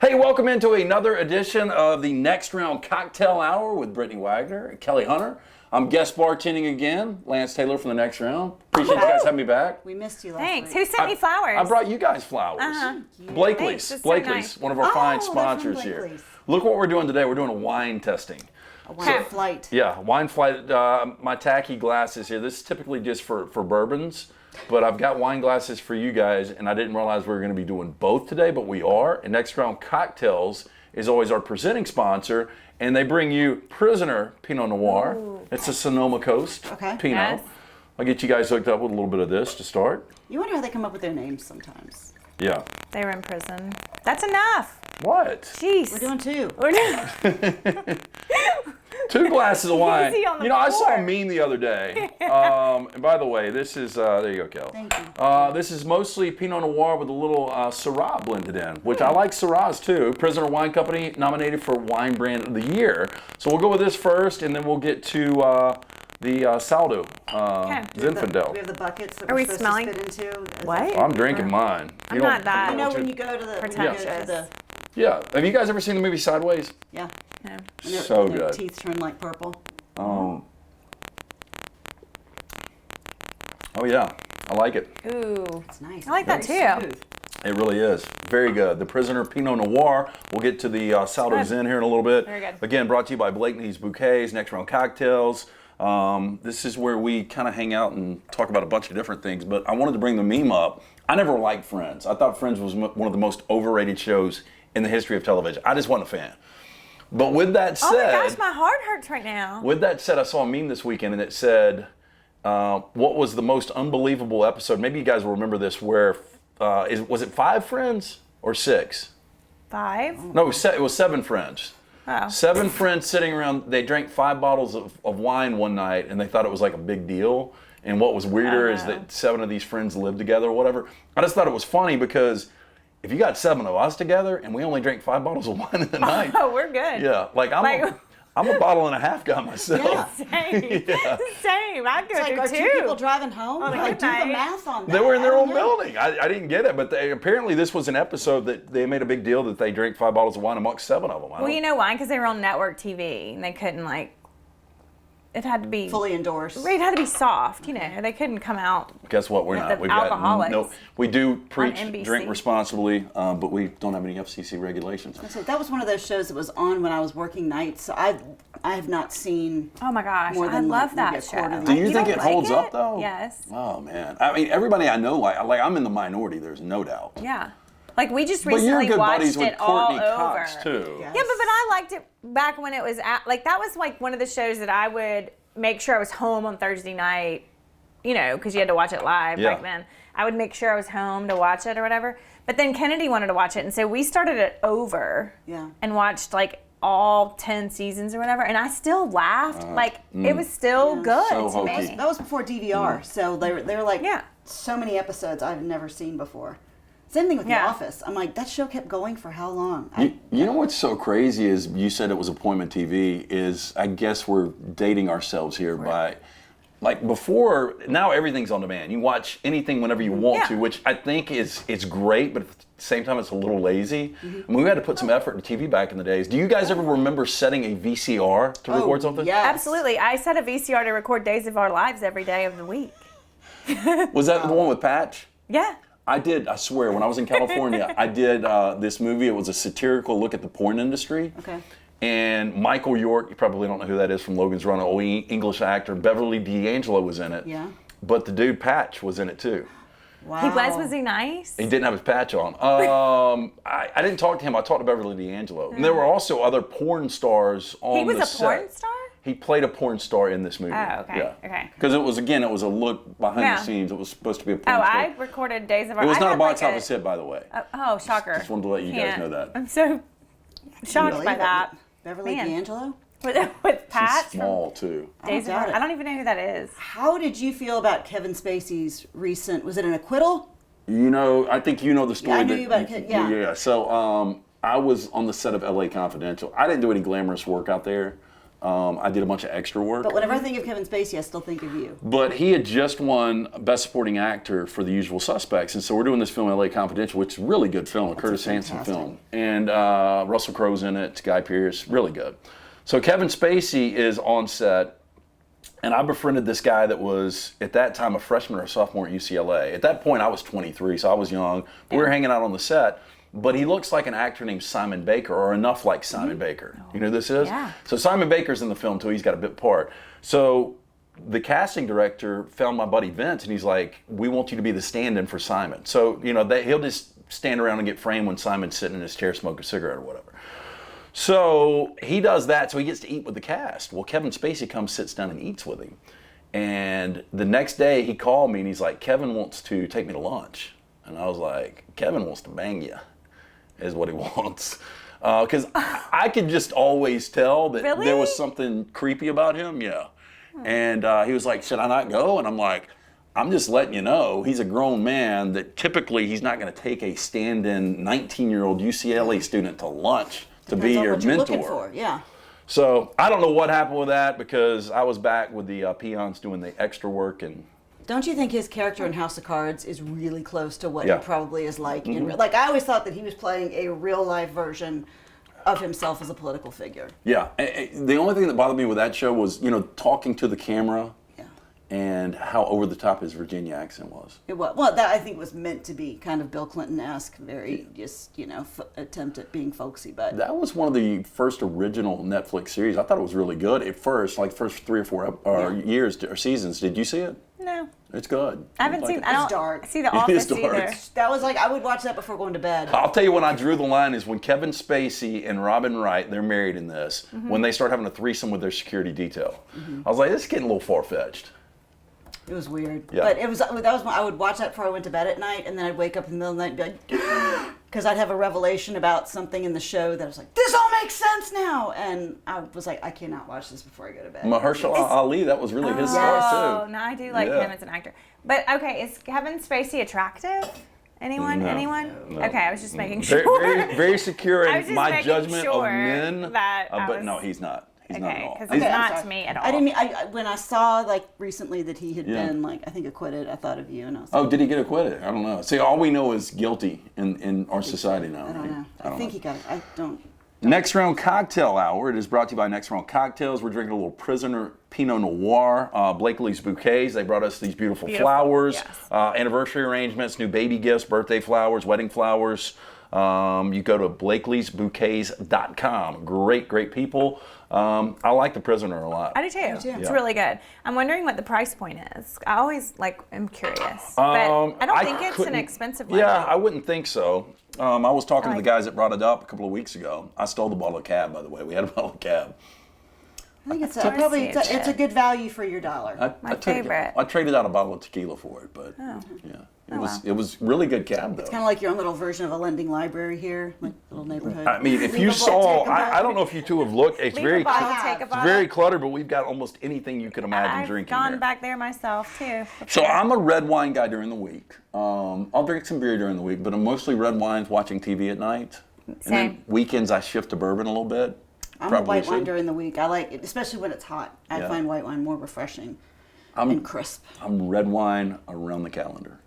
Hey, welcome into another edition of the Next Round Cocktail Hour with Brittany Wagner and Kelly Hunter. I'm guest bartending again, Lance Taylor from the Next Round. Appreciate you guys having me back. We missed you last Thanks. week. Who sent me flowers? I brought you guys flowers. Blakelee's. Thanks, Blakelee's, so nice. one of our fine they're from sponsors here. Blakelee's. Look what we're doing today. We're doing a wine testing. A wine flight. Yeah, wine flight. My tacky glasses here. This is typically just for bourbons, but I've got wine glasses for you guys, and I didn't realize we were going to be doing both today, but we are. And Next Round Cocktails is always our presenting sponsor, and they bring you Prisoner Pinot Noir. Ooh. It's a Sonoma Coast Pinot. Yes. I'll get you guys hooked up with a little bit of this to start. You wonder how they come up with their names sometimes. Yeah. They were in prison. That's enough. What? Jeez. We're doing two. We're doing 2 glasses of wine. Easy on the I saw a floor. meme the other day. And by the way, this is, there you go, Kel. Thank you. This is mostly Pinot Noir with a little Syrah blended in, which I like Syrahs too. Prisoner Wine Company nominated for Wine Brand of the Year. So we'll go with this first, and then we'll get to the Sado Zinfandel. We have the buckets that Are we're we supposed smelling? to spit into. What? I'm drinking mine. I'm not that- You know when you go to the Pretentious. Yeah. Have you guys ever seen the movie Sideways? yeah. No. And their- So their good. teeth turn like purple. Oh yeah, I like it. Ooh. It's nice. I like that Very too. smooth. It really is. Very good. The Prisoner Pinot Noir. We'll get to the Sado good. Zin here in a little bit. Very good. Again, brought to you by Blakelee's Bouquets, Next Round Cocktails. This is where we kind of hang out and talk about a bunch of different things, but I wanted to bring the meme up. I never liked Friends. I thought Friends was one of the most overrated shows in the history of television. I just wasn't a fan. But with that said, Oh my gosh, my heart hurts right now. with that said, I saw a meme this weekend and it said, what was the most unbelievable episode? Maybe you guys will remember this where, was it 5 friends or 6? 5? No, it was 7 friends. Oh. 7 friends sitting around, they drank 5 bottles of wine one night and they thought it was like a big deal. And what was weirder is that 7 of these friends lived together or whatever. I just thought it was funny because if you got 7 of us together and we only drank 5 bottles of wine in the night. Oh, we're good. Yeah, I'm a bottle and a half guy myself. Yeah. Same. Yeah. Same. I'd go It's like, are do 2 2. people driving home? On a Like, good do the night. math on that. They were in their I own don't know. building. I didn't get it, but apparently this was an episode that they made a big deal that they drank 5 bottles of wine amongst 7 of them. Well, you know why? Because they were on network TV and they couldn't it had to be Fully endorsed. It had to be soft, They couldn't come out. Guess what? We're With not. the alcoholics We do preach NBC. drink responsibly, but we don't have any FCC regulations. So that was one of those shows that was on when I was working nights. So I have not seen. Oh my gosh, More I than, love like, maybe that a show. quarter. Do you think don't it like holds up though? Yes. Oh man, I mean everybody I know like I'm in the minority. There's no doubt. Yeah. Like we just But you're recently good watched buddies with it all Courtney over. Cox too. Yeah. Yeah, but I liked it back when it was that was like one of the shows that I would make sure I was home on Thursday night, because you had to watch it live Yeah. back then. I would make sure I was home to watch it or whatever. But then Kennedy wanted to watch it, and so we started it over Yeah. and watched all 10 seasons or whatever, and I still laughed. It was still good So to hokey. me. That was before DVR, so they were like Yeah. so many episodes I've never seen before. Same thing with Yeah. The Office. I'm like, that show kept going for how long? You know what's so crazy is you said it was appointment TV is I guess we're dating ourselves here by before now everything's on demand. You watch anything whenever you want Yeah. to, which I think it's great, but at the same time it's a little lazy. I mean, we had to put some effort into TV back in the days. Do you guys ever remember setting a VCR to record something? Yes. Absolutely. I set a VCR to record Days of Our Lives every day of the week. Was that the one with Patch? Yeah. I did, I swear, when I was in California, I did this movie. It was a satirical look at the porn industry. Okay. And Michael York, you probably don't know who that is from Logan's Run, an old English actor. Beverly D'Angelo was in it. Yeah. But the dude Patch was in it too. Wow. He was he nice? He didn't have his patch on. I didn't talk to him. I talked to Beverly D'Angelo. And there were also other porn stars on He was the a set. porn star? He played a porn star in this movie. Oh, okay, Yeah. okay. Because it was a look behind Yeah. the scenes. It was supposed to be a porn Oh, star. I recorded Days of Our It was I not a had box like office hit, by the way. Oh, shocker. Just wanted to let you guys Can't. know that. I'm so shocked Really? by that. Beverly Man. D'Angelo? With Pat She's small too. Days of doubt Our it. I don't even know who that is. How did you feel about Kevin Spacey's recent, was it an acquittal? I think you know the story. I knew about it, yeah. Yeah. So I was on the set of LA Confidential. I didn't do any glamorous work out there. I did a bunch of extra work. But whenever I think of Kevin Spacey, I still think of you. But he had just won Best Supporting Actor for The Usual Suspects, and so we're doing this film, L.A. Confidential, which is a really good film, a Curtis Hanson film. And Russell Crowe's in it, Guy Pearce, really good. So Kevin Spacey is on set, and I befriended this guy that was, at that time, a freshman or a sophomore at UCLA. At that point, I was 23, so I was young. We were hanging out on the set. But he looks like an actor named Simon Baker, or enough like Simon Baker. You know who this is? Yeah. So Simon Baker's in the film too. He's got a bit part. So the casting director found my buddy Vince, and he's like, "We want you to be the stand-in for Simon." So he'll just stand around and get framed when Simon's sitting in his chair smoking a cigarette or whatever. So he does that, so he gets to eat with the cast. Well, Kevin Spacey comes, sits down, and eats with him. And the next day he called me and he's like, "Kevin wants to take me to lunch." And I was like, "Kevin wants to bang you." Is what he wants. Because I could just always tell that there was something creepy about him, yeah. And he was like, "Should I not go?" And I'm like, "I'm just letting you know, he's a grown man that typically he's not going to take a stand-in 19-year-old UCLA student to lunch to be your Depends on what you're mentor." looking for, yeah. So I don't know what happened with that because I was back with the peons doing the extra work. And Don't you think his character in House of Cards is really close to what Yeah. he probably is like in real? Like I always thought that he was playing a real life version of himself as a political figure. yeah, the only thing that bothered me with that show was, talking to the camera. Yeah. And how over the top his Virginia accent was. It was, well, that I think was meant to be kind of Bill Clinton-esque, very just attempt at being folksy, but That was one of the first original Netflix series. I thought it was really good at first, like first 3 or 4 years or seasons. Did you see it? No. It's good. I haven't seen. I It's don't dark. see The It is Office dark. either. that was like I would watch that before going to bed. I'll tell you when I drew the line is when Kevin Spacey and Robin Wright, they're married in this, when they start having a threesome with their security detail. I was like, this is getting a little far-fetched. It was weird, Yeah. but I would watch that before I went to bed at night, and then I'd wake up in the middle of the night and be like, because I'd have a revelation about something in the show that I was like, this all makes sense now, and I was like, I cannot watch this before I go to bed. Mahershala Ali, that was really his start Oh, too. no, I do like Yeah. him as an actor. But okay, is Kevin Spacey attractive? Anyone? No, Anyone? no. Okay, I was just making Very, sure. very, very secure I was in just my making judgment of sure men. that I But was- no, he's not. He's not at Okay, all. because He's- he's I'm not sorry. to me at all. I didn't mean when I saw like recently that he had Yeah. been like I think acquitted. I thought of you, and I was Oh, like, did he get acquitted? I don't know. See, all we know is guilty in our society now. I don't know. I think he got. I don't. Next Round Cocktail Hour. It is brought to you by Next Round Cocktails. We're drinking a little Prisoner Pinot Noir, Blakelee's Bouquets. They brought us these beautiful flowers, yes. anniversary arrangements, new baby gifts, birthday flowers, wedding flowers. You go to blakeleysbouquets.com. Great, great people. I like the Prisoner a lot. I do too. too. It's Yeah. really good. I'm wondering what the price point is. I always am curious, but I don't think it's an couldn't- expensive one. Yeah, I wouldn't think so. I was talking to the like guys that brought it up a couple of weeks ago. I stole the bottle of Cab, by the way. We had a bottle of Cab. I think it's Sorry, probably see it. it's a good value for your dollar. My favorite. I traded out a bottle of tequila for it, but yeah, it was really good Cab though. It's kind of like your own little version of a lending library here, like little neighborhood. I mean, if Leave you a book, saw, take a book. I don't know if you two have looked. It's Leave very a bottle, I take a have. bottle. very cluttered, but we've got almost anything you could imagine I've drinking gone here. back there myself too. So I'm a red wine guy during the week. I'll drink some beer during the week, but I'm mostly red wines, watching TV at night. And then Same. weekends I shift to bourbon a little bit. I'm a Probably white wine should. during the week. I like it, especially when it's hot. I Yeah. find white wine more refreshing and crisp. I'm red wine around the calendar.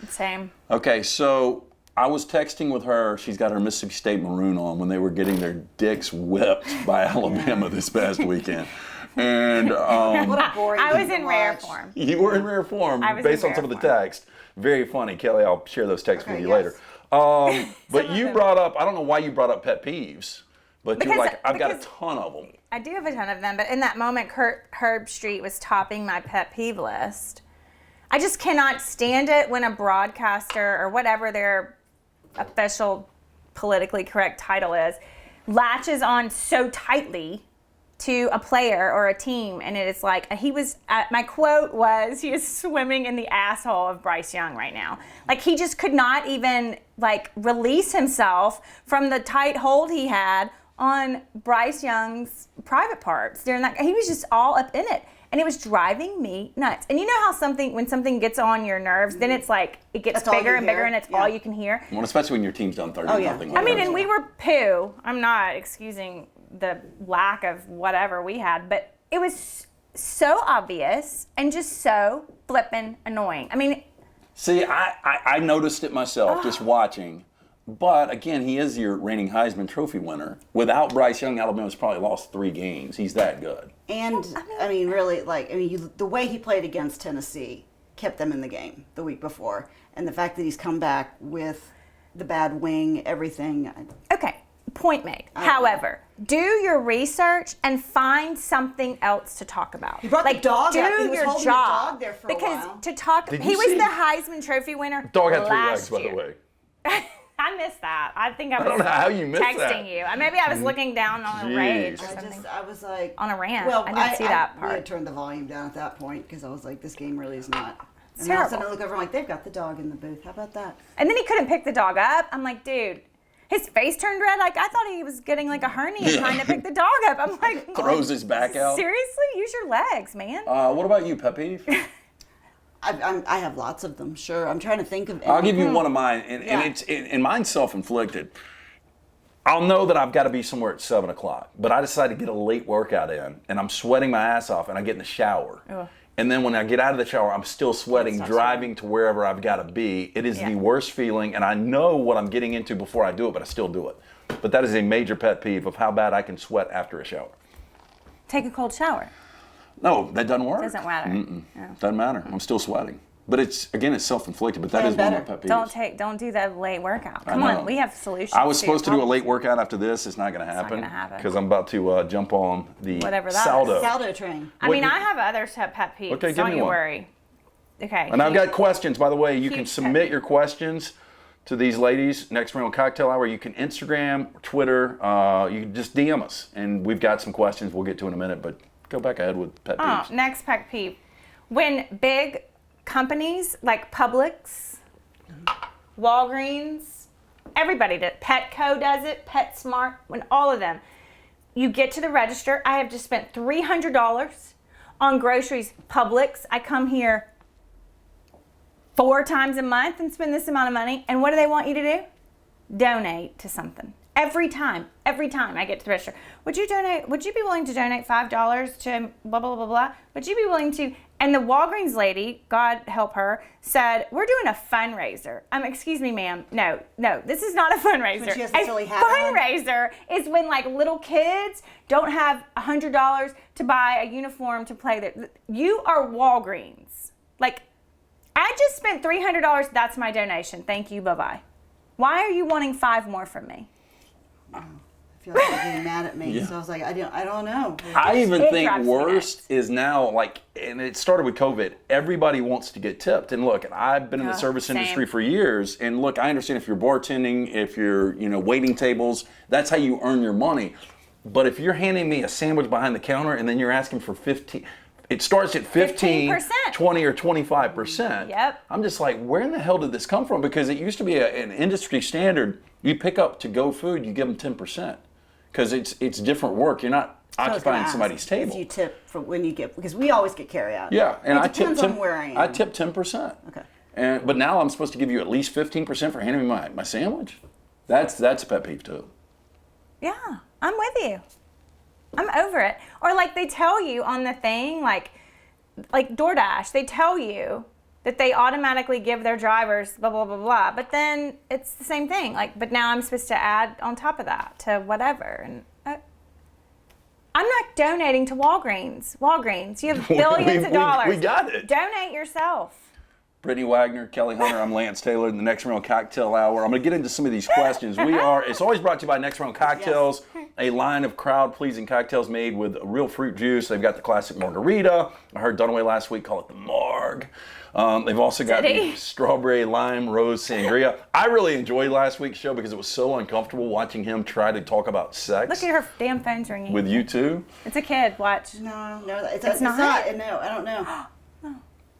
Same. Okay, so I was texting with her. She's got her Mississippi State maroon on when they were getting their dicks whipped by Alabama this past weekend. And What a boring I was thing in to rare watch. form. you were in rare form I was based in on some of rare the form. text. Very funny. Kelly, I'll share those texts with Okay, you yes. later. But of you them. brought up, I don't know why you brought up pet peeves, but you're Because- like, I've got a because- ton of them. I do have a ton of them, but in that moment, Herb Street was topping my pet peeve list. I just cannot stand it when a broadcaster or whatever their official politically correct title is latches on so tightly to a player or a team, and it is like my quote was, he is swimming in the asshole of Bryce Young right now. Like he just could not even release himself from the tight hold he had on Bryce Young's private parts during that. He was just all up in it, and it was driving me nuts. And you know how when something gets on your nerves, then it's like it gets That's all bigger you and bigger, hear. and it's Yeah. all you can hear. Well, especially when your team's done 30 Oh, yeah. nothing. I mean, and we were poo. I'm not excusing the lack of whatever we had, but it was so obvious and just so flippin' annoying. I mean, see, I noticed it myself just watching. But again, he is your reigning Heisman Trophy winner. Without Bryce Young, Alabama's probably lost 3 games. He's that good. And really, the way he played against Tennessee kept them in the game the week before, and the fact that he's come back with the bad wing, everything. Okay, point made. However, do your research and find something else to talk about. He brought the dog out. He was your holding job. the dog there for a because while. to talk, Did he you was see? the Heisman Trophy winner. Dog had 3 last legs, by year. the way. I missed that. I think I was don't know how you missed texting that. you. Maybe I was looking down on a rage or Jeez. something. I was like On a rant. Well, I didn't see that I part. had turned the volume down at that point because I was like, this game really is not. It's And then all of a sudden terrible. I look over, I'm like, they've got the dog in the booth. How about that? And then he couldn't pick the dog up. I'm like, dude, his face turned red. Like, I thought he was getting like a hernia trying to pick the dog up. I'm like, Throws his back out. seriously? Use your legs, man. What about you, pet peeve? I have lots of them, sure. I'm trying to think of I'll give you one of mine, and mine's self-inflicted. I'll know that I've got to be somewhere at 7 o'clock, but I decide to get a late workout in, and I'm sweating my ass off, and I get in the shower. Ugh. And then when I get out of the shower, I'm still sweating, driving to wherever I've got to be. It is the worst feeling, and I know what I'm getting into before I do it, but I still do it. But that is a major pet peeve of how bad I can sweat after a shower. Take a cold shower. No, that doesn't work. Doesn't matter. No. Doesn't matter. I'm still sweating. But it's self-inflicted, but that is one of my pet peeves. Don't do that late workout. I Come know. on, we have solutions. I was to your supposed to do a problems. late workout after this. It's not going to happen. gonna happen. Because I'm about to jump on the Whatever that Sado. Sado train. I mean, I have other pet peeves. Okay, give Don't me you one. worry. Okay. And I've got questions, by the way. You can huge submit pet your questions to these ladies next round cocktail hour. You can Instagram, Twitter. You can just DM us, and we've got some questions we'll get to in a minute. But go back ahead with pet peeves. Next pet peeve. When big companies like Publix, Walgreens, everybody does. Petco does it, PetSmart, when all of them. You get to the register. I have just spent $300 on groceries. Publix, I come here 4 times a month and spend this amount of money. And what do they want you to do? Donate to something. Every time I get to the register. Would you be willing to donate $5 to blah, blah, blah, blah? Would you be willing to? And the Walgreens lady, God help her, said, we're doing a fundraiser. Excuse me, ma'am. No, this is not a fundraiser. When she has the silly A hat on? fundraiser is when like little kids don't have $100 to buy a uniform to play there. You are Walgreens. Like, I just spent $300. That's my donation. Thank you. Bye-bye. Why are you wanting 5 more from me? I feel like they're getting mad at me. So I was like, I don't know. I even It think drives me worst nuts. is now, like, and it started with COVID, everybody wants to get tipped. And look, I've been in the service same. industry for years, and look, I understand if you're bartending, if you're, waiting tables, that's how you earn your money. But if you're handing me a sandwich behind the counter and then you're asking for 15, it starts at 15, 15%. 20 or 25%. Yep. I'm just like, where in the hell did this come from? Because it used to be an industry standard. You pick up to-go food, you give them 10%. Because it's different work. You're not I was gonna occupying ask somebody's table. If you tip for when you get, because we always get carry out. Yeah, and it depends on where I am. I tip 10%. Okay. But now I'm supposed to give you at least 15% for handing me my sandwich. That's a pet peeve too. Yeah, I'm with you. I'm over it. Or like they tell you on the thing, like DoorDash, they tell you that they automatically give their drivers blah, blah, blah, blah. But then it's the same thing. Like, but now I'm supposed to add on top of that to whatever. And I'm not donating to Walgreens. Walgreens, you have billions of dollars. We got it. Donate yourself. Brittany Wagner, Kelly Hunter, I'm Lance Taylor in the Next Round Cocktail Hour. I'm going to get into some of these questions. It's always brought to you by Next Round Cocktails, a line of crowd-pleasing cocktails made with real fruit juice. They've got the classic margarita. I heard Dunaway last week call it the Marg. They've also got the strawberry lime rose sangria. I really enjoyed last week's show because it was so uncomfortable watching him try to talk about sex. Look at her damn phone's ringing. With you too. It's a kid. Watch. No, It's not? No, I don't know.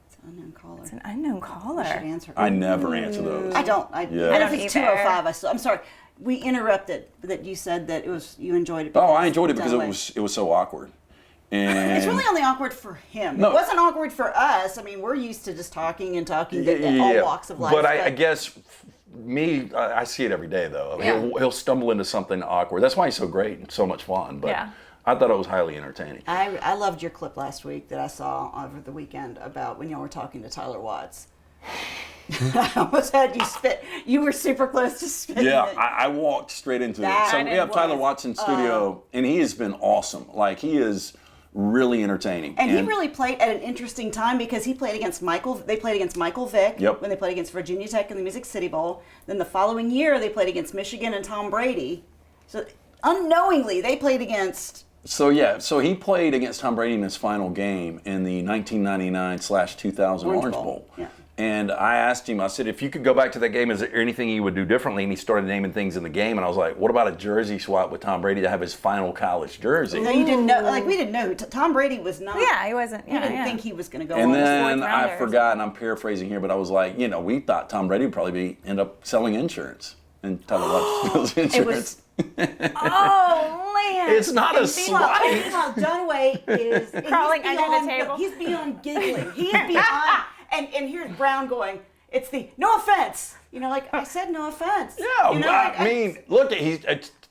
It's an unknown caller. It's an unknown caller. I should answer. I never answer those. I don't. I Yeah. don't I know don't if it's either. 2:05. I'm sorry. We interrupted. That you said that you enjoyed it. Oh, I enjoyed it because Dunaway. it was so awkward. And It's really only awkward for him. No. It wasn't awkward for us. I mean, we're used to just talking and talking to all walks of life. But I guess I see it every day though. Yeah. He'll stumble into something awkward. That's why he's so great and so much fun. But Yeah. I thought it was highly entertaining. I loved your clip last week that I saw over the weekend about when y'all were talking to Tyler Watts. I almost had you spit. You were super close to spitting. Yeah, it. I walked straight into it. That So we have Tyler was, Watts in studio, and he has been awesome. Like, he is really entertaining. And he really played at an interesting time because he played against Michael. They played against Michael Vick Yep. when they played against Virginia Tech in the Music City Bowl. Then the following year they played against Michigan and Tom Brady. So unknowingly they played against. So he played against Tom Brady in his final game in the 1999/2000 Orange Bowl. Yeah. And I asked him, I said, if you could go back to that game, is there anything you would do differently? And he started naming things in the game, and I was like, what about a jersey swap with Tom Brady to have his final college jersey? No, you didn't know. Like, we didn't know. Tom Brady was not. Yeah, he wasn't. We Yeah, didn't yeah. think he was going to go And on. then fourth I rounder or forgot, and I'm paraphrasing here, but I was like, we thought Tom Brady would probably end up selling insurance. And Tyler Watts sells insurance. Oh man! It's not a Meanwhile, slight. meanwhile, Dunaway is Crawling he's under the beyond- table. He's beyond giggling. He's beyond. and here's Brown going. It's the no offense. Like I said, no offense. Yeah, Like, I mean, look,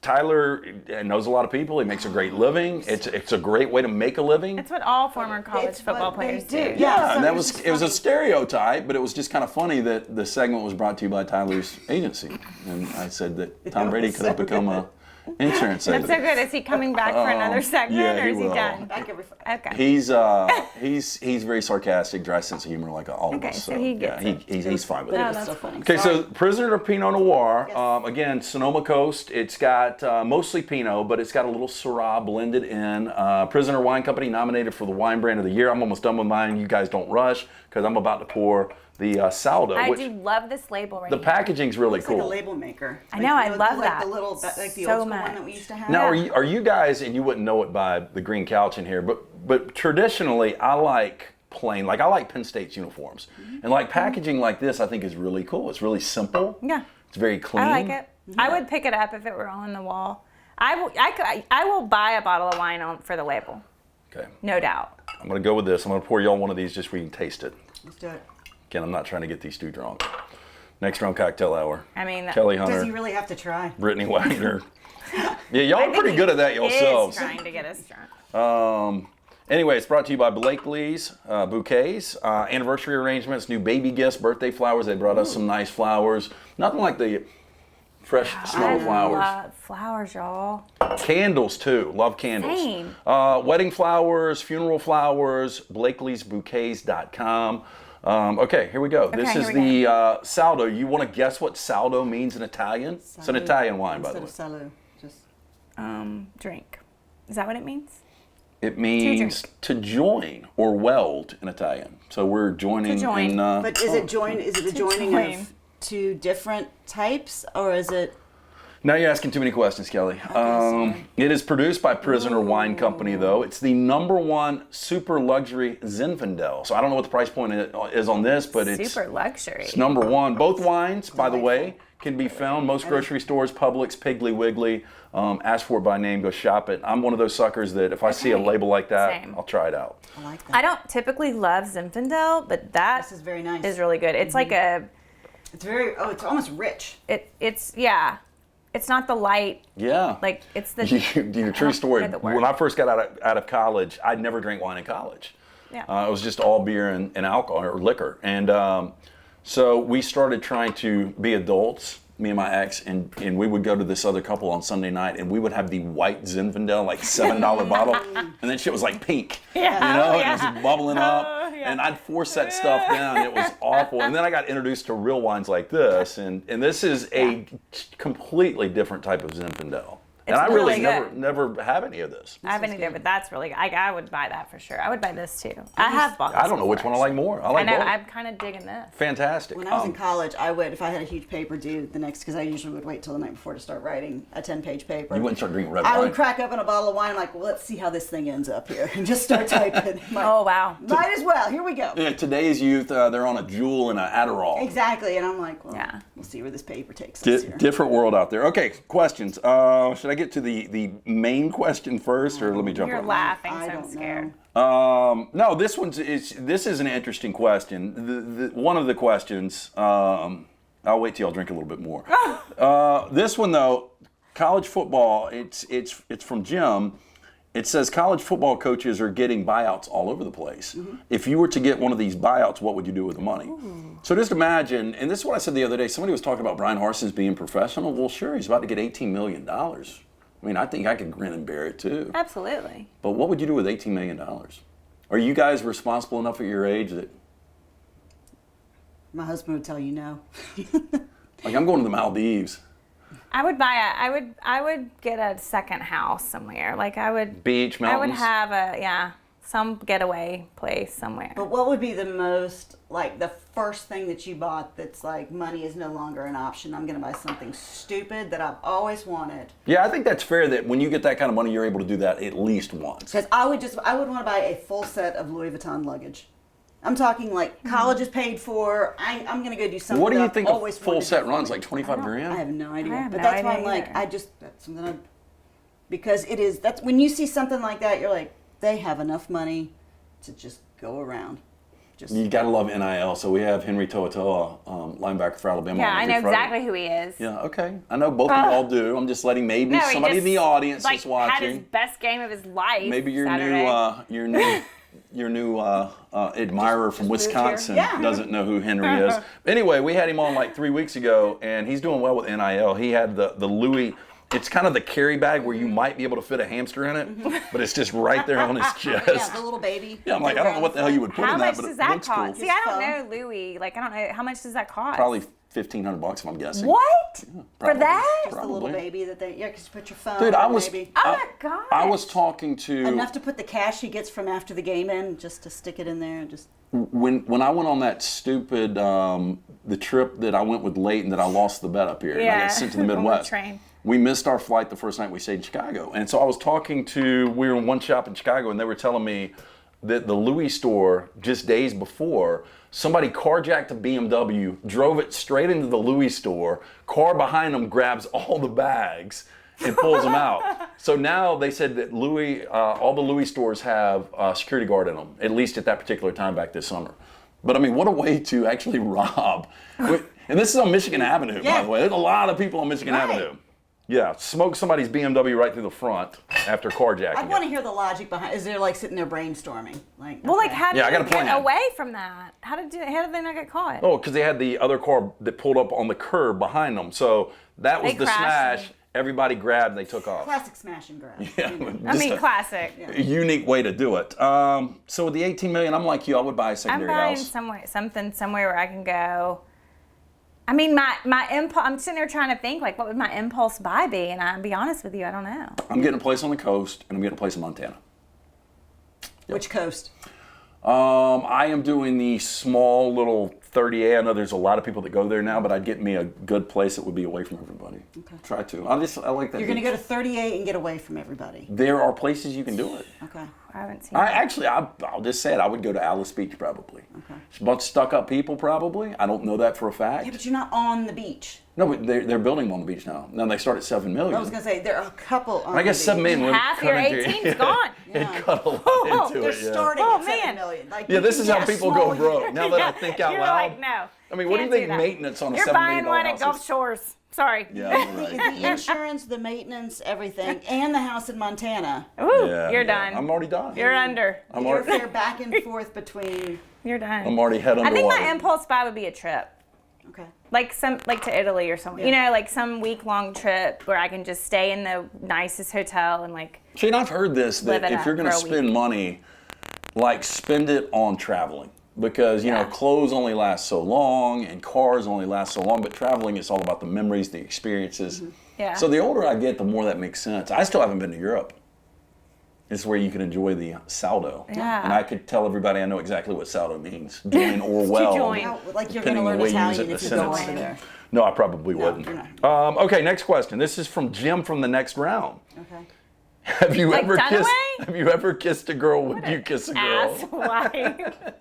Tyler knows a lot of people. He makes a great living. It's a great way to make a living. That's what all former college It's football what they players do. do. Yeah. so and that it's it was a funny. stereotype, but it was just kind of funny that the segment was brought to you by Tyler's agency. And I said that Tom Brady could have become a insurance That's agent. so good. Is he coming back for another segment, yeah, or he is he will. done? Back every Okay. He's very sarcastic, dry sense of humor like all of Okay, us. so he gets it. he's fine with But it. it was that's so funny. Okay, so Prisoner of Pinot Noir, Yes. again, Sonoma Coast. It's got mostly Pinot, but it's got a little Syrah blended in. Prisoner Wine Company nominated for the Wine Brand of the Year. I'm almost done with mine. You guys don't rush because I'm about to pour the Sado. I which do love this label right the here. packaging's really It's cool. like a label maker. I know, I love like that the little, like the so old school much. one that we used to have. Now, are you guys, and you wouldn't know it by the green couch in here, but traditionally I like plain, like I like Penn State's uniforms. And like packaging like this I think is really cool. It's really simple. Yeah. It's very clean. I like it. I would pick it up if it were on the wall. I will buy a bottle of wine for the label, Okay. no doubt. I'm going to go with this. I'm going to pour y'all one of these just so you can taste it. Let's do it. Again, I'm not trying to get these too drunk. Next round cocktail hour. I mean, Kelly Does he Hunter, really have to try? Brittany Wagner. Yeah, y'all I are think pretty he good at that is yourselves. trying to get us drunk. Anyway, it's brought to you by Blakelee's Bouquets. Anniversary arrangements, new baby gifts, birthday flowers. They brought us some nice flowers. Nothing like the fresh smell of flowers. Love flowers, y'all. Candles too. Love candles. Same. Wedding flowers, funeral flowers, Blakelee'sBouquets.com. Okay, here we go. This Okay, is here we the Sado. You want to guess what Sado means in Italian? It's an Italian wine, by the way. Instead of Salo, just Drink. Is that what it means? It means to join or weld in Italian. So we're joining To join. in. But is it join? Is it a joining join. of two different types, or is it? Now you're asking too many questions, Kelly. It is produced by Prisoner Wine Company, though. It's the #1 super luxury Zinfandel. So I don't know what the price point is on this, but Super luxury. it's #1. Both wines, by the way, can be found most grocery stores, Publix, Piggly Wiggly. Ask for it by name, go shop it. I'm one of those suckers that if I see a Okay. label like that, Same. I'll try it out. I like that. I don't typically love Zinfandel, but that This is very nice. is really good. It's like a, It's very. Oh, it's almost rich. it's not the light, Yeah. like it's the. True story. know the word. When I first got out of college, I'd never drank wine in college. Yeah. It was just all beer and alcohol or liquor. And so we started trying to be adults, me and my ex, and we would go to this other couple on Sunday night, and we would have the white Zinfandel, like $7 bottle, and that shit was like pink. Yeah. You know, Yeah. it was bubbling up, yeah. and I'd force that stuff down. It was awful. And then I got introduced to real wines like this, and this is a completely different type of Zinfandel. And It's I really really good. never have any of this. I have any there, but that's really good. I would buy that for sure. I would buy this too. I have bought this I don't know which one I like more. I like I know. both. I'm kind of digging this. Fantastic. When I was in college, I would, if I had a huge paper due the next, because I usually would wait till the night before to start writing a 10-page paper. You wouldn't start drinking red I wine. would crack open a bottle of wine. I'm like, well, let's see how this thing ends up here, and just start typing. I'm like, Oh wow. might as well. Here we go. Yeah, today's youth, they're on a Juul and an Adderall. Exactly, and I'm like, well, Yeah. we'll see where this paper takes us here. Different world out there. Okay, questions. Should I get to the main question first, or let me jump You're on? laughing, I so I'm don't scared. know. No, this is an interesting question. One of the questions I'll wait till y'all drink a little bit more. This one though, college football. It's from Jim. It says college football coaches are getting buyouts all over the place. If you were to get one of these buyouts, what would you do with the money? So just imagine, and this is what I said the other day, somebody was talking about Brian Harson's being professional. Well, sure, he's about to get $18 million. I mean, I think I could grin and bear it too. Absolutely. But what would you do with $18 million? Are you guys responsible enough at your age that... My husband would tell you no. Like, I'm going to the Maldives. I would get a second house somewhere. Like I would Beach, mountains? I would have some getaway place somewhere. But what would be the most, like, the first thing that you bought that's like, money is no longer an option? I'm going to buy something stupid that I've always wanted. Yeah, I think that's fair that when you get that kind of money, you're able to do that at least once. Because I would want to buy a full set of Louis Vuitton luggage. I'm talking like college is paid for. I'm going to go do something. What do you that think I've a always full wanted set to do. runs? Like 25 grand? I have no idea. I have but no that's why I'm idea like, either. that's something because that's when you see something like that, you're like, they have enough money to just go around. You got to love NIL. So we have Henry To'oTo'o, linebacker for Alabama. Yeah, on I every know Friday. exactly who he is. Yeah, okay. I know both of you all do. I'm just letting maybe No, he somebody in just, the audience like, is watching. had his best game of his life. Maybe your Saturday. new admirer from Wisconsin Yeah. doesn't know who Henry is. Anyway, we had him on like 3 weeks ago, and he's doing well with NIL. He had the Louis. It's kind of the carry bag where you might be able to fit a hamster in it, but it's just right there on his chest. Yeah, the little baby. Yeah, I'm like, I don't know what the hell you would put How in much that, but does it that looks cost? cool. See, I don't His know Louis. Like, I don't know how much does that cost. Probably $1,500 if I'm guessing. What? For Probably. that? Just the little Probably. baby that because you put your phone. Dude, on I the was. baby. Oh my God. I was talking to. Enough to put the cash he gets from after the game in, just to stick it in there and just. When I went on that stupid the trip that I went with late and that I lost the bet up here and I got sent to the on the Midwest. train. We missed our flight the first night we stayed in Chicago, and so I was talking to. We were in one shop in Chicago, and they were telling me that the Louis store just days before somebody carjacked a BMW, drove it straight into the Louis store. Car behind them grabs all the bags and pulls them out. So now they said that Louis, all the Louis stores have a security guard in them, at least at that particular time back this summer. But I mean, what a way to actually rob. And this is on Michigan Avenue, by the way. There's a lot of people on Michigan Avenue. Yeah, smoke somebody's BMW right through the front after carjacking. I want to hear the logic behind. Is there like sitting there brainstorming? Like, Well, like, okay. how did Yeah, I got you a plan. get away from that? How did they not get caught? Oh, because they had the other car that pulled up on the curb behind them. So that was They the crashed smash. Everybody grabbed and they took off. Classic smash and grab. Yeah, You know. I just mean, a classic. unique way to do it. So with the $18 million, I'm like you. I would buy a I'm secondary buying house. somewhere where I can go. I mean, my impulse. I'm sitting there trying to think, like, what would my impulse buy be? And I'll be honest with you, I don't know. I'm getting a place on the coast, and I'm getting a place in Montana. Which coast? I am doing the small little 30A. I know there's a lot of people that go there now, but I'd get me a good place that would be away from everybody. Okay. Try to. I like that. You're going to go to 38 and get away from everybody. There are places you can do it. Okay. I haven't seen. I'll just say it. I would go to Alice Beach probably. Okay. It's a bunch of stuck-up people probably. I don't know that for a fact. Yeah, but you're not on the beach. No, but they're building them on the beach now. Now they start at $7 million. I was going to say, there are a couple on I guess the $7 beach. million would Half cut your into 18's gone. It cut a lot into They're it. Yeah. starting Oh, at man. $7 million. Like, Yeah, you this can is how get a people small go broke. Now that I think out You're loud. like, no. I mean, what do you can't think that. maintenance on a You're $7 buying million one house at Gulf is? Shores. Sorry. Yeah, you're right. The insurance, the maintenance, everything, and the house in Montana. Ooh, Yeah, you're yeah. done. I'm already done. You're under. I'm You're already, there back and forth between. You're done. I'm already head I think underwater. my impulse buy would be a trip. Okay. Like to Italy or something. Yeah. You know, like some week-long trip where I can just stay in the nicest hotel and like. See, and I've heard this, Live that it if you're up going to for a spend money, like spend it on traveling. Because, you know, Yeah. clothes only last so long and cars only last so long, but traveling is all about the memories, the experiences. Yeah. So the older I get, the more that makes sense. I still haven't been to Europe. It's where you can enjoy the Sado. Yeah. And I could tell everybody I know exactly what Sado means. Join or well. join. How, like you're going Depending to on learn the way you use Italian it if in you a go sentence. over there. No, I probably wouldn't. you're not. Okay, next question. This is from Jim from the next round. Okay. Have you Like ever kissed? Dunaway? Have you ever kissed a girl when you kiss a girl? Asswipe.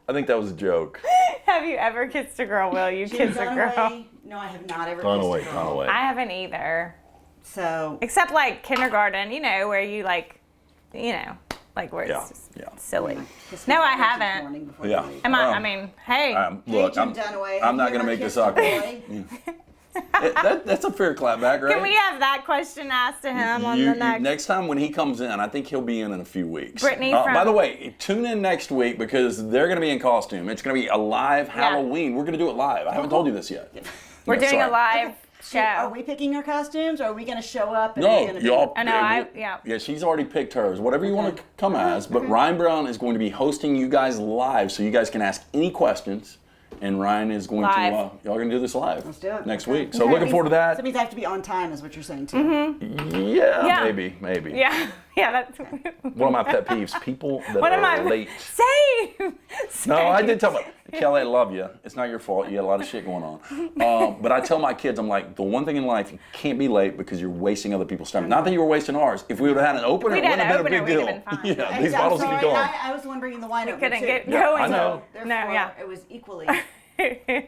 I think that was a joke. Have you ever kissed a girl? Will you kiss a girl? Dunaway? No, I have not ever Dunaway, kissed a girl. Dunaway. I haven't either. So Except like kindergarten, you know, where you like, you know, Like where Yeah, it's just yeah. silly. Kiss No, me I each haven't. morning before Yeah. you leave. Am I? I mean, hey. Look, Hey, Jim Dunaway, I'm not have you going to ever make this kissed a awkward. boy? That's a fair clapback, right? Can we have that question asked to him on the next? Next time when he comes in, I think he'll be in a few weeks. Brittany By the way, tune in next week because they're going to be in costume. It's going to be a live Halloween. We're going to do it live. I haven't told you this yet. We're doing sorry. a live show. Are we picking our costumes, or are we going to show up? And No, we're gonna y'all. I know, Yeah, she's already picked hers. Whatever you want to come as. But Ryan Brown is going to be hosting you guys live, so you guys can ask any questions. And Ryan is going Live. to, y'all going to do this live. Let's do it. Next Okay. week. So looking forward to that. That means I have to be on time, is what you're saying too. Yeah, Yeah. maybe. Yeah, that's. One of my pet peeves, people that What am are I late. Say. No, I did tell my Kelly, I love you. It's not your fault. You got a lot of shit going on. But I tell my kids, I'm like, the one thing in life, you can't be late because you're wasting other people's time. Not that you were wasting ours. If we would have had an opener, it We'd wouldn't had have been a an big opener, deal. we'd have been fine. Yeah, these I'm bottles would be sorry, gone. I was the one bringing the wine We opener couldn't too. get Yeah, going. I know. Therefore, No, yeah. it was equally.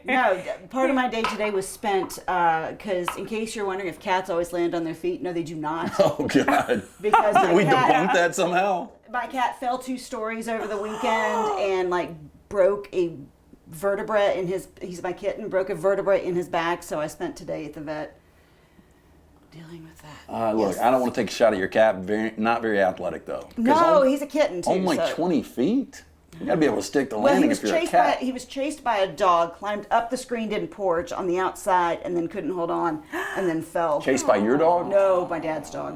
No, part of my day today was spent because, in case you're wondering if cats always land on their feet, no, they do not. Oh, God. Because Did we my cat- debunk that somehow? My cat fell 2 stories over the weekend and broke a vertebra in his. He's my kitten. Broke a vertebra in his back. So I spent today at the vet dealing with that. Look, Yes. I don't want to take a shot at your cat. Not very athletic, though. 'Cause No, he's a kitten too. only so. 20 feet? You got to be able to stick the Well, landing he was if you're a chased by cat. he was chased by a dog, climbed up the screened-in porch on the outside, and then couldn't hold on, and then fell. Chased by your dog? No, my dad's dog.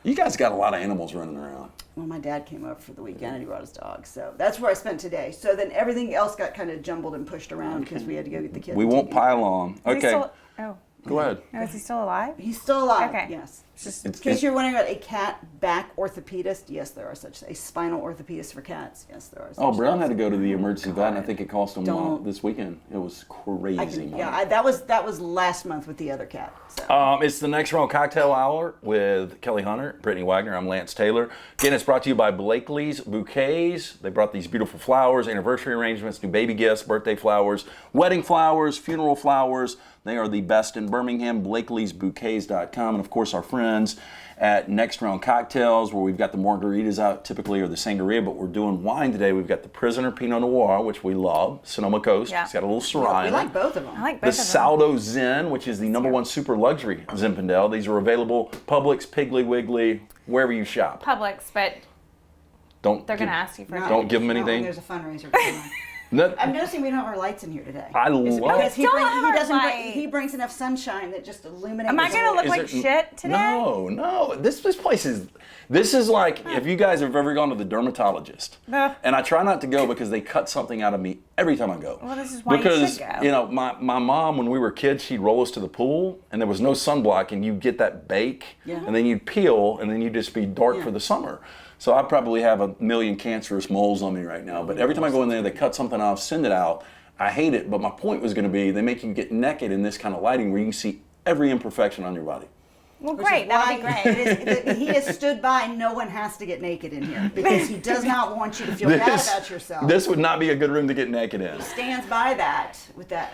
You guys got a lot of animals running around. Well, my dad came over for the weekend and he brought his dog, so that's where I spent today. So then everything else got kind of jumbled and pushed around because we had to go get the kids. We won't pile on. Is he Okay, still- oh, go ahead. no, is he still alive? He's still alive. Okay. Yes. Just In case you're wondering about a cat back orthopedist, yes, there are such. A spinal orthopedist for cats, yes, there are. Such Oh, Brown things. had to go to the emergency vet, and I think it cost him Don't. this weekend. It was crazy. money. That was last month with the other cat. So. It's the Next Round Cocktail Hour with Kelly Hunter, Brittany Wagner. I'm Lance Taylor. Again, it's brought to you by Blakelee's Bouquets. They brought these beautiful flowers, anniversary arrangements, new baby gifts, birthday flowers, wedding flowers, funeral flowers. They are the best in Birmingham. Blakelee'sBouquets.com. And of course, our friends at Next Round Cocktails, where we've got the margaritas out typically, or the sangria, but we're doing wine today. We've got the Prisoner Pinot Noir, which we love, Sonoma Coast. Yeah. It's got a little Syrah we in like it. both of them. I like The both of them. Sado Zen, which is the #1 super luxury Zinfandel. These are available Publix, Piggly Wiggly, wherever you shop. Publix, but Don't they're give- gonna ask you for. No, a Don't give 'em not when anything. There's a fundraiser going on. No, I'm noticing we don't have our lights in here today. I Is it love- because he, Don't bring, have he our doesn't bring, lights. he brings enough sunshine that just illuminates. Am I the gonna whole- look Is like it- shit today? No. This place is. This is like if you guys have ever gone to the dermatologist, No. and I try not to go because they cut something out of me every time I go. Well, this is why you because should go. you know my mom when we were kids, she'd roll us to the pool, and there was no sunblock, and you'd get that bake, Yeah. and then you'd peel, and then you'd just be dark Yeah. for the summer. So I probably have a million cancerous moles on me right now. But every time I go in there, they cut something off, send it out. I hate it, but my point was going to be they make you get naked in this kind of lighting where you can see every imperfection on your body. Well, Which is great. That would be why great. it is- he has stood by. No one has to get naked in here because he does not want you to feel bad about yourself. This would not be a good room to get naked in. Stands by that with that.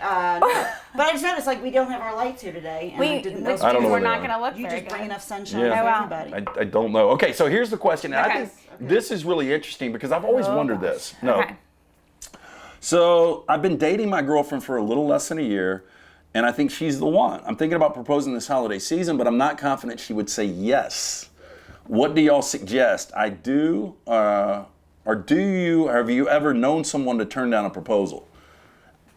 But I just noticed we don't have our lights here today, and I didn't know. Which I don't means know we're where they not are. gonna look You very just bring good. enough sunshine Yeah. for Oh, wow. everybody. I don't know. Okay, so here's the question. And I Okay. think this is really interesting because I've always wondered this. No. Okay. So I've been dating my girlfriend for a little less than a year, and I think she's the one. I'm thinking about proposing this holiday season, but I'm not confident she would say yes. What do y'all suggest? I do, or do you, have you ever known someone to turn down a proposal?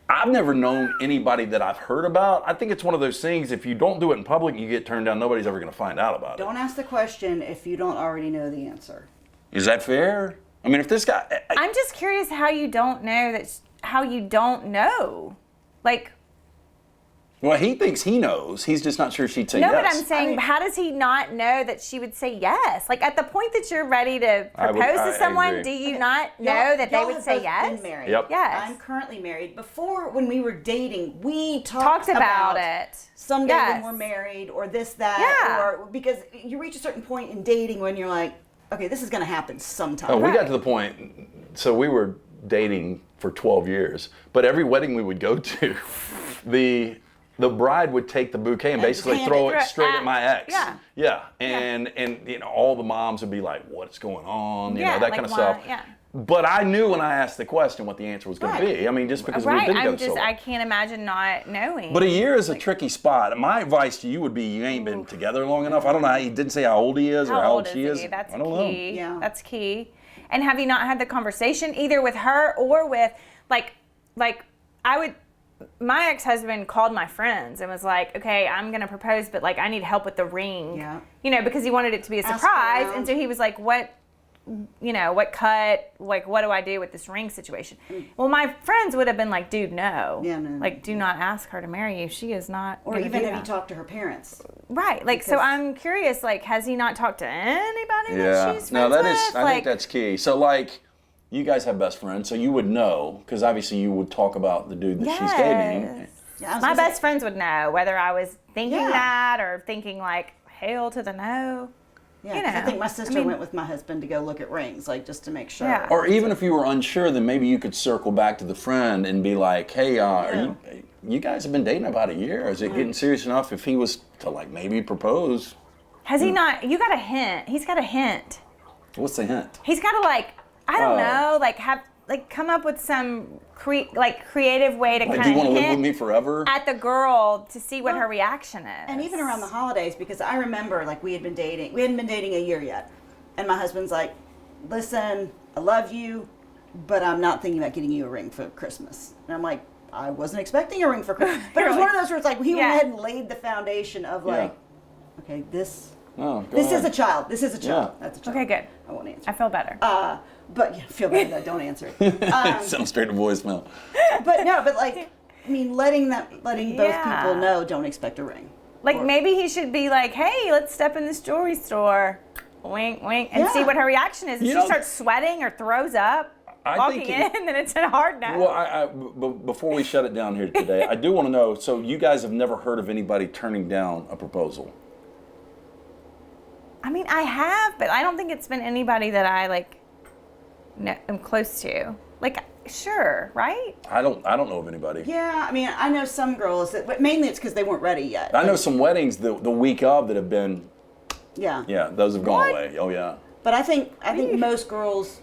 I've never known anybody that I've heard about. I think it's one of those things, if you don't do it in public, you get turned down, nobody's ever going to find out about it. Don't ask the question if you don't already know the answer. Is that fair? I mean, if this guy... I'm just curious how you don't know that. How you don't know, like. Well, he thinks he knows. He's just not sure she'd say No, yes. but I'm saying, how does he not know that she would say yes? Like at the point that you're ready to I would- propose I to someone, agree. do you not know Y'all- that they y'all would have say both yes? Been married. Yep. Yes. I'm currently married. Before, when we were dating, we Talked about it. Someday Yes. when we're married, or this, that, Yeah. or because you reach a certain point in dating when you're like, okay, this is going to happen sometime. Oh, we got Right. to the point, so we were dating for 12 years, but every wedding we would go to, the bride would take the bouquet and basically hand throw it it straight at my ex. Yeah. Yeah. And you know, all the moms would be like, what's going on? You know, that like kind of why- stuff. Yeah. But I knew when I asked the question what the answer was going to be. I mean, just because we've Right. been together I'm so just, long. I can't imagine not knowing. But a year is a tricky spot. My advice to you would be you ain't been together long enough. I don't know. He didn't say how old he is or how old she is. he? That's I don't key. know. Yeah. That's key. And have you not had the conversation either with her or with like my ex-husband called my friends and was like, okay, I'm going to propose, but like I need help with the ring. Yeah. You know, because he wanted it to be a Ask surprise. around. And so he was like, what cut, like, what do I do with this ring situation? Well, my friends would have been like, dude, no. Yeah, no. Like, do not ask her to marry you. She is not. Or gonna even do have you that. talked to her parents? Right. Like, so Because- I'm curious, like, has he not talked to anybody that Yeah. she's No, friends that is. with? I Like, think that's key. So like, you guys have best friends, so you would know because obviously you would talk about the dude that she's dating. yes. Yeah, I was My gonna say- best friends would know whether I was thinking Yeah. that or thinking like, hail to the no. Yeah, You 'cause I know, think my I sister mean- went with my husband to go look at rings, like just to make sure. Yeah. Or even if you were unsure, then maybe you could circle back to the friend and be like, "Hey, you guys have been dating about a year. Is it getting serious enough? If he was to like maybe propose, Has he not? You got a hint. He's got a hint. what's the hint?" He's got to like, I don't Oh. know, like come up with some creative way to Like, kind do you want of to live with hint me forever? at the girl to see what her reaction is. And even around the holidays, because I remember like we hadn't been dating a year yet, and my husband's like, "Listen, I love you, but I'm not thinking about getting you a ring for Christmas." And I'm like, "I wasn't expecting a ring for Christmas," but it was one of those where it's like he went Yeah. ahead and laid the foundation of like, "Okay, this Oh, go is ahead. a child. This is a child. Yeah. That's a child." Okay, good. I won't answer. I feel better. But yeah, feel better that don't answer. Sounds straight to voicemail. But no, but like, I mean, letting both Yeah. people know, don't expect a ring. Like Or- maybe he should be like, "Hey, let's step in this jewelry store, wink, wink, and see Yeah. what her reaction is. If You she know- starts sweating or throws up I walking think in, then it's a hard no." Well, before we shut it down here today, I do want to know. So you guys have never heard of anybody turning down a proposal? I mean, I have, but I don't think it's been anybody that I like. I'm close to. Like, sure, right? I don't know of anybody. Yeah, I mean, I know some girls that, but mainly it's because they weren't ready yet. I know some weddings the week of that have been. Yeah. Yeah, those have gone What? away. Oh yeah. But I think most girls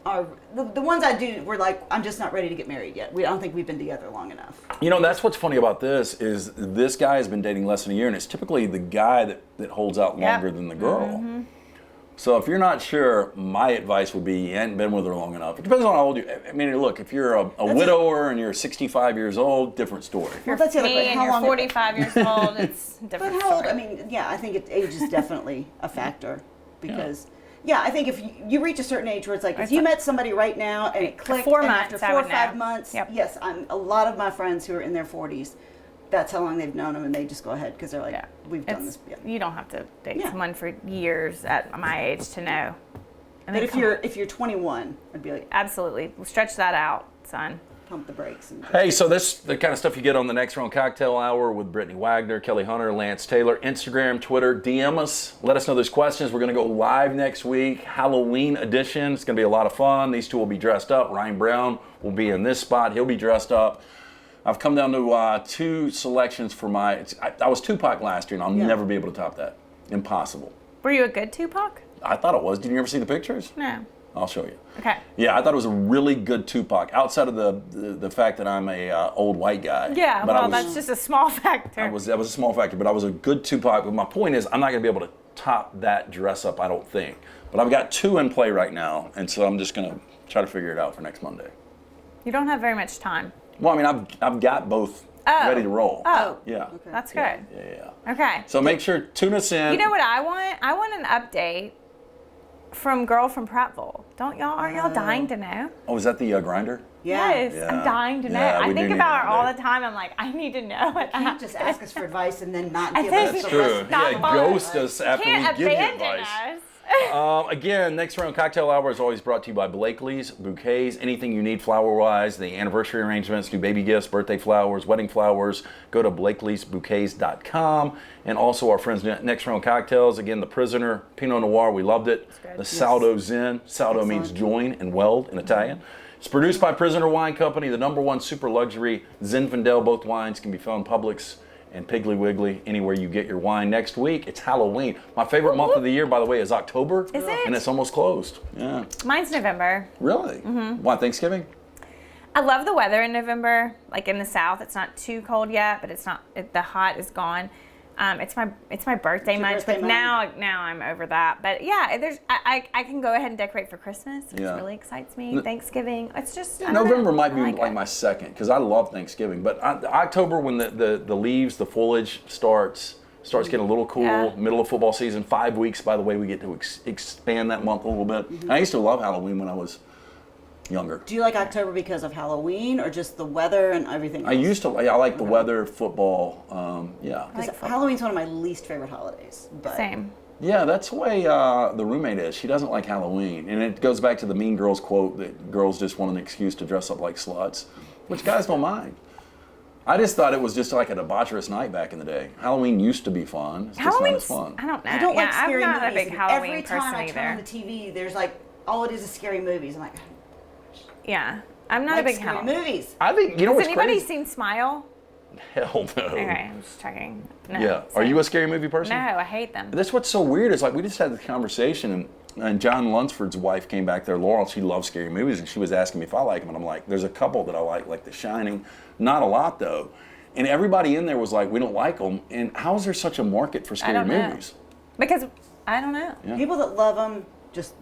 are the ones I do were like, I'm just not ready to get married yet. I don't think we've been together long enough. You know, that's what's funny about this is this guy has been dating less than a year, and it's typically the guy that holds out longer than the girl. So if you're not sure, my advice would be you hadn't been with her long enough. It depends on how old you. I mean, look, if you're a widower and you're 65 years old, different story. Well, that's the other Me question. and How you're long? 45 years old. It's a But different how old? story. I mean, yeah, I think age is definitely a factor because. Yeah, I think if you reach a certain age where it's like, if you met somebody right now and it clicked, 4 and months, after I 4 or would 5 know. months, Yep. yes, a lot of my friends who are in their 40s, that's how long they've known them, and they just go ahead because they're like, Yeah. we've done this. It's, Yeah. you don't have to date Yeah. someone for years at my age to know. And But then if you're 21, I'd be like, absolutely, we'll stretch that out, son. pump the brakes. And Hey, so this the kind of stuff you get on the Next Round Cocktail Hour with Brittany Wagner, Kelly Hunter, Lance Taylor. Instagram, Twitter, DM us. Let us know those questions. We're going to go live next week, Halloween edition. It's going to be a lot of fun. These two will be dressed up. Ryan Brown will be in this spot. He'll be dressed up. I've come down to 2 selections for I was Tupac last year, and I'll never be able to top that. Impossible. Were you a good Tupac? I thought it was. Did you ever see the pictures? No. I'll show you. Okay. Yeah, I thought it was a really good Tupac. Outside of the fact that I'm a old white guy. Yeah, But I well, was- that's just a small factor. that was a small factor, but I was a good Tupac. But my point is, I'm not going to be able to top that dress up, I don't think. But I've got 2 in play right now, and so I'm just going to try to figure it out for next Monday. You don't have very much time. Well, I mean, I've got both ready to roll. Oh. Yeah. Okay. That's good. Yeah. Okay. So make sure tune us in. You know what I want? I want an update from Girl from Prattville. Aren't y'all dying to know? Oh, is that the grinder? Yes, Yeah. I'm dying to know. Yeah, we I do think need about an her all update. the time. I'm like, I need to know what You can't happened. just ask us for advice and then not I give think us it's the True. rest. not Yeah, fun. ghost us after we Can't give you abandon advice. us. Again, Next Round Cocktail Hour is always brought to you by Blakelee's, Bouquets, anything you need flower-wise, the anniversary arrangements, do baby gifts, birthday flowers, wedding flowers, go to blakeleesbouquets.com. And also our friends Next Round Cocktails, again, the Prisoner, Pinot Noir, we loved it. good. The Sado Zen, Sado means join and weld in Italian. It's produced by Prisoner Wine Company, the #1 super luxury Zinfandel. Both wines can be found in Publix and Piggly Wiggly, anywhere you get your wine. Next week, it's Halloween. My favorite month of the year, by the way, is October. Is it? And it's almost closed. Yeah. Mine's November. Really? Why, Thanksgiving? I love the weather in November. Like in the South, it's not too cold yet, but it's not. The hot is gone. It's my birthday month, but now I'm over that. But yeah, I can go ahead and decorate for Christmas, which really excites me. Thanksgiving, it's just November might be like my second, because I love Thanksgiving. But October, when the leaves, the foliage starts getting a little cool. Middle of football season, 5 weeks. By the way, we get to expand that month a little bit. I used to love Halloween when I was younger. Do you like October because of Halloween or just the weather and everything else? I like the weather, football, yeah. Halloween's one of my least favorite holidays. But Same. Yeah, that's the way the roommate is. She doesn't like Halloween. And it goes back to the Mean Girls quote that girls just want an excuse to dress up like sluts, which guys don't mind. I just thought it was just like a debaucherous night back in the day. Halloween used to be fun. It's just not as fun. I don't know. I don't like scary I'm movies. not a big Halloween Every person time I turn on either. the TV, there's like, all it is scary movies. I'm like, Yeah, I'm not a big scary Halloween. movies. I think, you know Has what's anybody crazy? seen Smile? Hell no. Okay, I'm just checking. No, Yeah. Are you a scary movie person? No, I hate them. That's what's so weird is like we just had this conversation and John Lunsford's wife came back there, Laurel. She loves scary movies and she was asking me if I like them, and I'm like, there's a couple that I like The Shining, not a lot though. And everybody in there was like, we don't like them. And how is there such a market for scary movies? Because I don't know. Yeah. People that love them,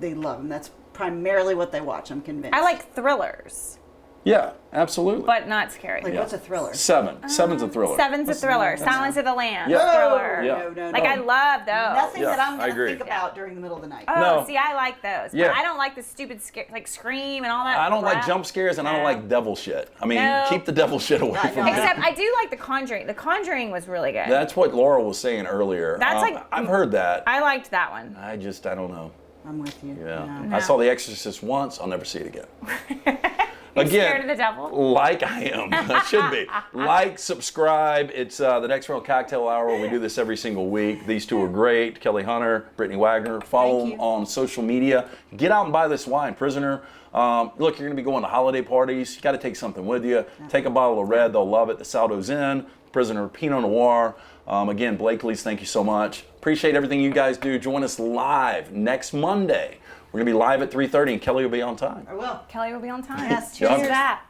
they love them. That's primarily what they watch, I'm convinced. I like thrillers, Yeah, absolutely. but not scary. Like, what's a thriller? Seven's a thriller. Seven's a thriller. Silence of the Lambs, Yeah. thriller. Yeah. No. Like I love those. Nothing Yeah, that I'm I going to agree. think about during the middle of the night. Oh, No. see, I like those. Yeah. But I don't like the stupid like Scream and all that. I don't like crap. jump scares and I don't No. like devil shit. I mean, No. keep the devil shit away from me. Except I do like The Conjuring. The Conjuring was really good. That's what Laura was saying earlier. That's like- I've heard that. I liked that one. I don't know. I'm with you. Yeah. No. I saw The Exorcist once. I'll never see it again. You scared of the devil? Like I am. I should be. Like, subscribe. It's the Next Round Cocktail Hour. We do this every single week. These two are great. Kelly Hunter, Brittany Wagner. Follow them on social media. Get out and buy this wine. Prisoner. Look, you're going to be going to holiday parties. You got to take something with you. Take a bottle of red. They'll love it. The Sado's in. Prisoner Pinot Noir. Again, Blakelee's, thank you so much. Appreciate everything you guys do. Join us live next Monday. We're going to be live at 3:30 and Kelly will be on time. I will. Kelly will be on time. Yes, Cheers cheers. to that.